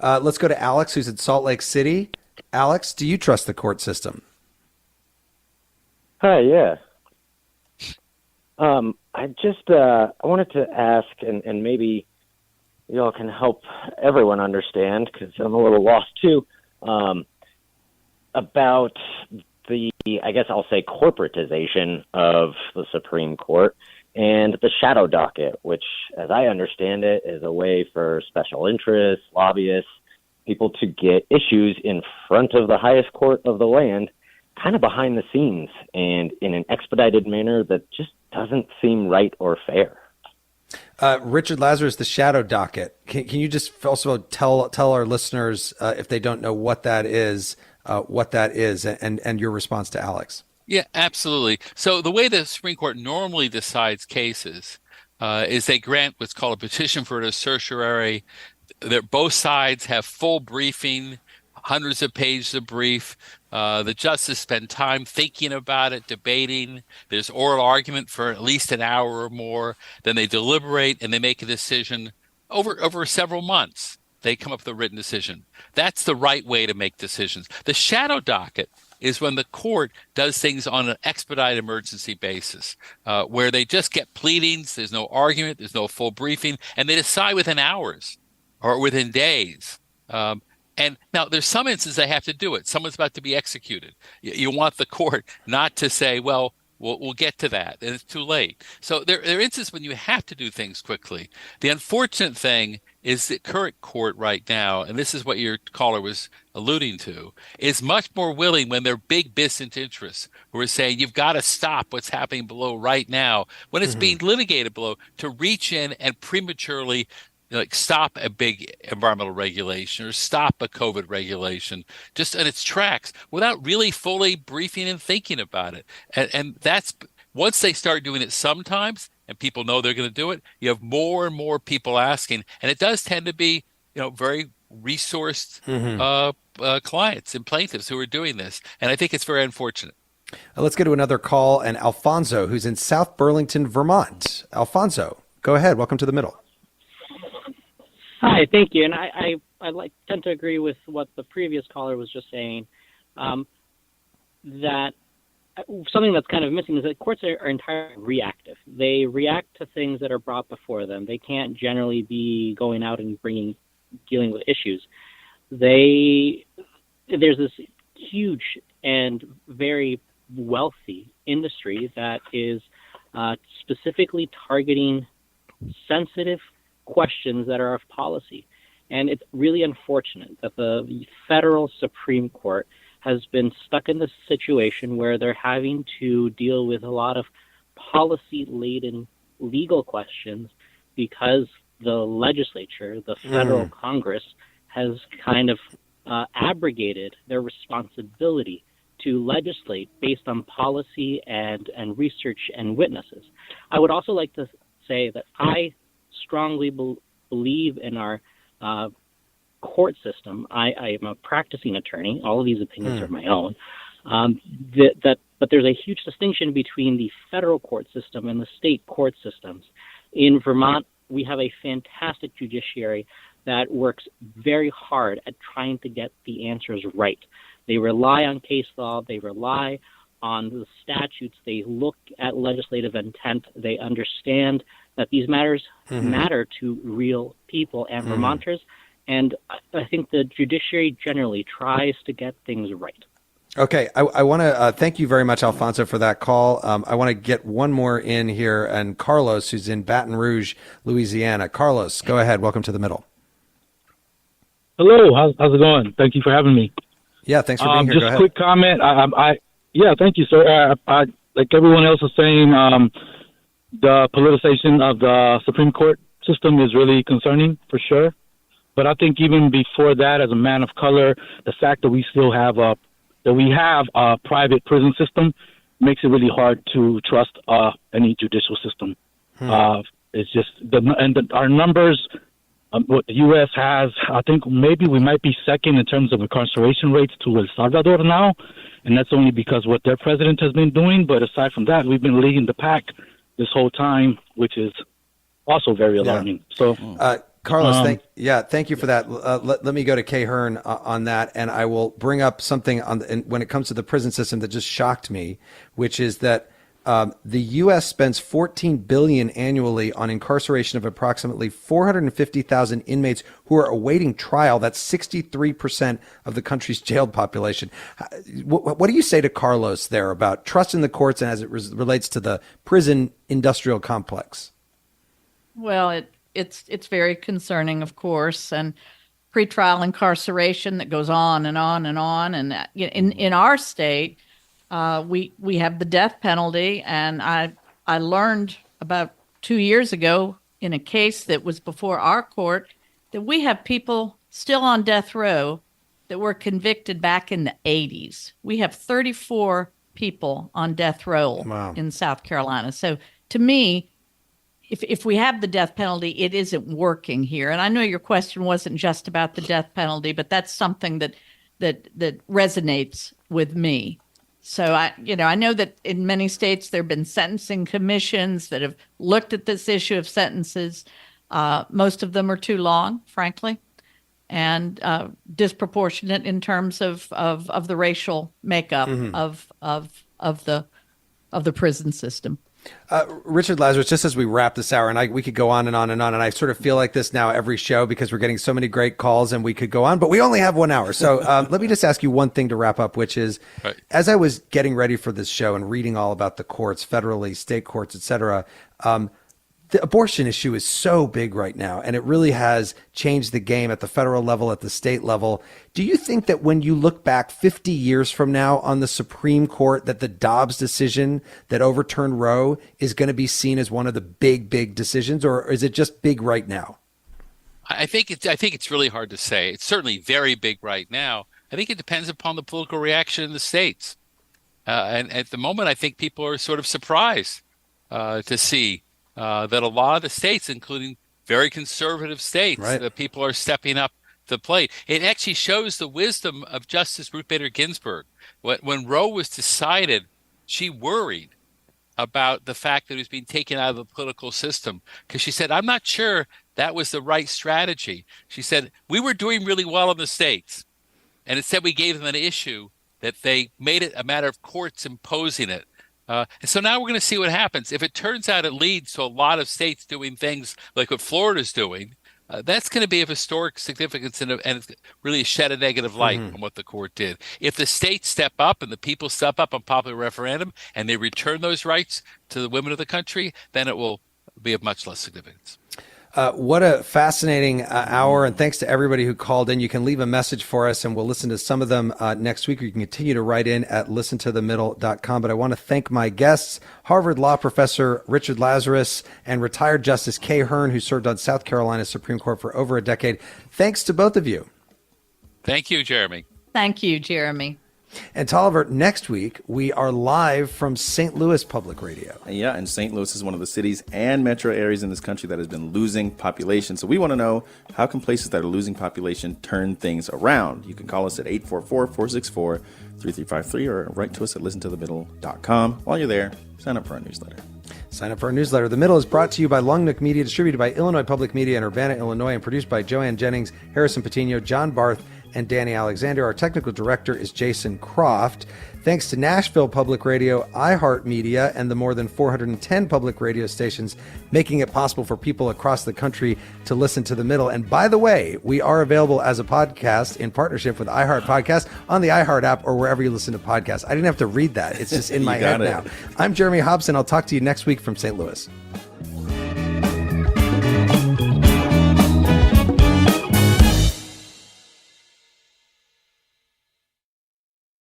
Let's go to Alex, who's in Salt Lake City. Alex, do you trust the court system? Hi, yeah. I wanted to ask, and maybe you all can help everyone understand, because I'm a little lost too, about the, I guess I'll say, corporatization of the Supreme Court and the shadow docket, which, as I understand it, is a way for special interests, lobbyists, people to get issues in front of the highest court of the land, kind of behind the scenes and in an expedited manner that just doesn't seem right or fair. Richard Lazarus, the shadow docket. Can you just also tell our listeners, if they don't know what that is, and your response to Alex? Yeah, absolutely. So the way the Supreme Court normally decides cases is they grant what's called a petition for a certiorari. Both sides have full briefing, hundreds of pages of brief. The justices spend time thinking about it, debating. There's oral argument for at least an hour or more. Then they deliberate and they make a decision over several months. They come up with a written decision. That's the right way to make decisions. The shadow docket is when the court does things on an expedited emergency basis, where they just get pleadings, there's no argument, there's no full briefing, and they decide within hours or within days. And now there's some instances they have to do it. Someone's about to be executed. You want the court not to say, well, we'll get to that, and it's too late. So there are instances when you have to do things quickly. The unfortunate thing is the current court right now, and this is what your caller was alluding to, is much more willing when they're big business interests who are saying you've got to stop what's happening below right now when it's being litigated below, to reach in and prematurely stop a big environmental regulation or stop a COVID regulation just in its tracks without really fully briefing and thinking about it. And that's once they start doing it sometimes and people know they're going to do it, you have more and more people asking. And it does tend to be, very resourced clients and plaintiffs who are doing this. And I think it's very unfortunate. Let's get to another call. And Alfonso, who's in South Burlington, Vermont. Alfonso, go ahead. Welcome to the middle. Hi, thank you. And I tend to agree with what the previous caller was just saying, that something that's kind of missing is that courts are entirely reactive. They react to things that are brought before them. They can't generally be going out and dealing with issues. There's this huge and very wealthy industry that is specifically targeting sensitive questions that are of policy. And it's really unfortunate that the federal Supreme Court has been stuck in this situation where they're having to deal with a lot of policy-laden legal questions because the legislature, the federal Congress, has kind of abrogated their responsibility to legislate based on policy and research and witnesses. I would also like to say that I strongly believe in our court system. I am a practicing attorney. All of these opinions are my own. But there's a huge distinction between the federal court system and the state court systems. In Vermont, we have a fantastic judiciary that works very hard at trying to get the answers right. They rely on case law. They rely on the statutes. They look at legislative intent. They understand that these matters matter to real people and Vermonters. And I think the judiciary generally tries to get things right. Okay, I want to thank you very much, Alfonso, for that call. I want to get one more in here, and Carlos, who's in Baton Rouge, Louisiana. Carlos, go ahead. Welcome to the middle. Hello, how's it going? Thank you for having me. Yeah, thanks for being here. Just go a ahead. quick comment. Yeah, thank you, sir. Like everyone else is saying, the politicization of the Supreme Court system is really concerning, for sure. But I think even before that, as a man of color, the fact that we still have a private prison system makes it really hard to trust any judicial system. It's just our numbers. What the U.S. has, I think maybe we might be second in terms of incarceration rates to El Salvador now, and that's only because what their president has been doing. But aside from that, we've been leading the pack this whole time, which is also very alarming. So, Carlos, thank you for that. Let me go to Kaye Hearn on that, and I will bring up something when it comes to the prison system that just shocked me, which is that the U.S. spends $14 billion annually on incarceration of approximately 450,000 inmates who are awaiting trial. That's 63% of the country's jailed population. What do you say to Carlos there about trust in the courts and as it relates to the prison industrial complex? Well, it's very concerning, of course, and pretrial incarceration that goes on and on and on. And in our state, we have the death penalty, and I learned about 2 years ago in a case that was before our court that we have people still on death row that were convicted back in the 80s. We have 34 people on death row in South Carolina. So to me, if we have the death penalty, it isn't working here. And I know your question wasn't just about the death penalty, but that's something that resonates with me. So I know that in many states there have been sentencing commissions that have looked at this issue of sentences. Most of them are too long, frankly. and disproportionate in terms of the racial makeup of the prison system. Richard Lazarus, just as we wrap this hour, and we could go on and on and on, and I sort of feel like this now every show because we're getting so many great calls and we could go on, but we only have 1 hour. So let me just ask you one thing to wrap up, which is, as I was getting ready for this show and reading all about the courts, federally, state courts, et cetera, the abortion issue is so big right now, and it really has changed the game at the federal level, at the state level. Do you think that when you look back 50 years from now on the Supreme Court, that the Dobbs decision that overturned Roe is going to be seen as one of the big decisions, or is it just big right now? I think it's really hard to say. It's certainly very big right now. I think it depends upon the political reaction in the states. And at the moment, I think people are sort of surprised to see that a lot of the states, including very conservative states, that people are stepping up to the plate. It actually shows the wisdom of Justice Ruth Bader Ginsburg. When Roe was decided, she worried about the fact that it was being taken out of the political system because she said, I'm not sure that was the right strategy. She said, we were doing really well in the states, and instead we gave them an issue that they made it a matter of courts imposing it. And so now we're going to see what happens. If it turns out it leads to a lot of states doing things like what Florida's doing, that's going to be of historic significance and really shed a negative light on what the court did. If the states step up and the people step up on popular referendum and they return those rights to the women of the country, then it will be of much less significance. What a fascinating hour, and thanks to everybody who called in. You can leave a message for us, and we'll listen to some of them next week, or you can continue to write in at listentothemiddle.com. But I want to thank my guests, Harvard Law Professor Richard Lazarus and retired Justice Kaye Hearn, who served on South Carolina's Supreme Court for over a decade. Thanks to both of you. Thank you, Jeremy. Thank you, Jeremy. And Tolliver, next week, we are live from St. Louis Public Radio. Yeah, and St. Louis is one of the cities and metro areas in this country that has been losing population. So we want to know, how can places that are losing population turn things around? You can call us at 844-464-3353 or write to us at listentothemiddle.com. While you're there, sign up for our newsletter. Sign up for our newsletter. The Middle is brought to you by Long Nook Media, distributed by Illinois Public Media in Urbana, Illinois, and produced by Joanne Jennings, Harrison Patino, John Barth, and Danny Alexander. Our technical director is Jason Croft. Thanks to Nashville Public Radio, iHeartMedia, and the more than 410 public radio stations making it possible for people across the country to listen to The Middle. And by the way, we are available as a podcast in partnership with iHeart Podcast on the iHeart app or wherever you listen to podcasts. I didn't have to read that. It's just in my head now. I'm Jeremy Hobson. I'll talk to you next week from St. Louis.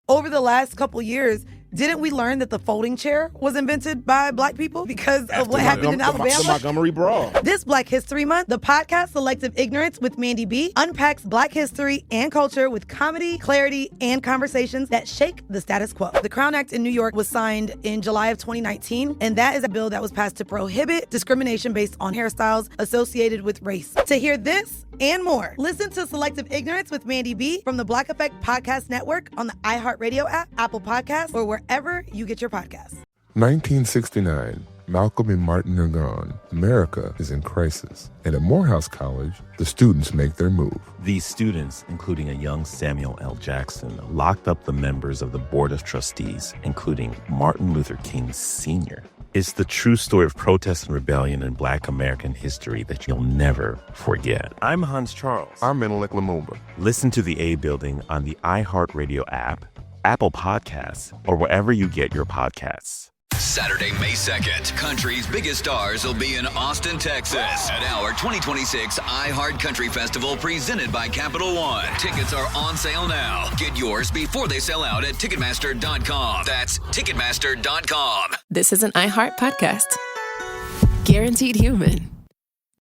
Over the last couple years, didn't we learn that the folding chair was invented by Black people because of what happened in Alabama? The Montgomery Brawl. This Black History Month, the podcast Selective Ignorance with Mandy B unpacks Black history and culture with comedy, clarity, and conversations that shake the status quo. The Crown Act in New York was signed in July of 2019, and that is a bill that was passed to prohibit discrimination based on hairstyles associated with race. To hear this and more, listen to Selective Ignorance with Mandy B from the Black Effect Podcast Network on the iHeartRadio app, Apple Podcasts, or wherever you get your podcasts. 1969. Malcolm and Martin are gone. America is in crisis. And at Morehouse College, the students make their move. These students, including a young Samuel L. Jackson, locked up the members of the Board of Trustees, including Martin Luther King Sr. It's the true story of protest and rebellion in Black American history that you'll never forget. I'm Hans Charles. I'm Menelik Lumumba. Listen to The A Building on the iHeartRadio app, Apple Podcasts, or wherever you get your podcasts. Saturday, May 2nd, country's biggest stars will be in Austin, Texas at our 2026 iHeart Country Festival presented by Capital One. Tickets are on sale now. Get yours before they sell out at Ticketmaster.com. That's Ticketmaster.com. This is an iHeart podcast. Guaranteed Human.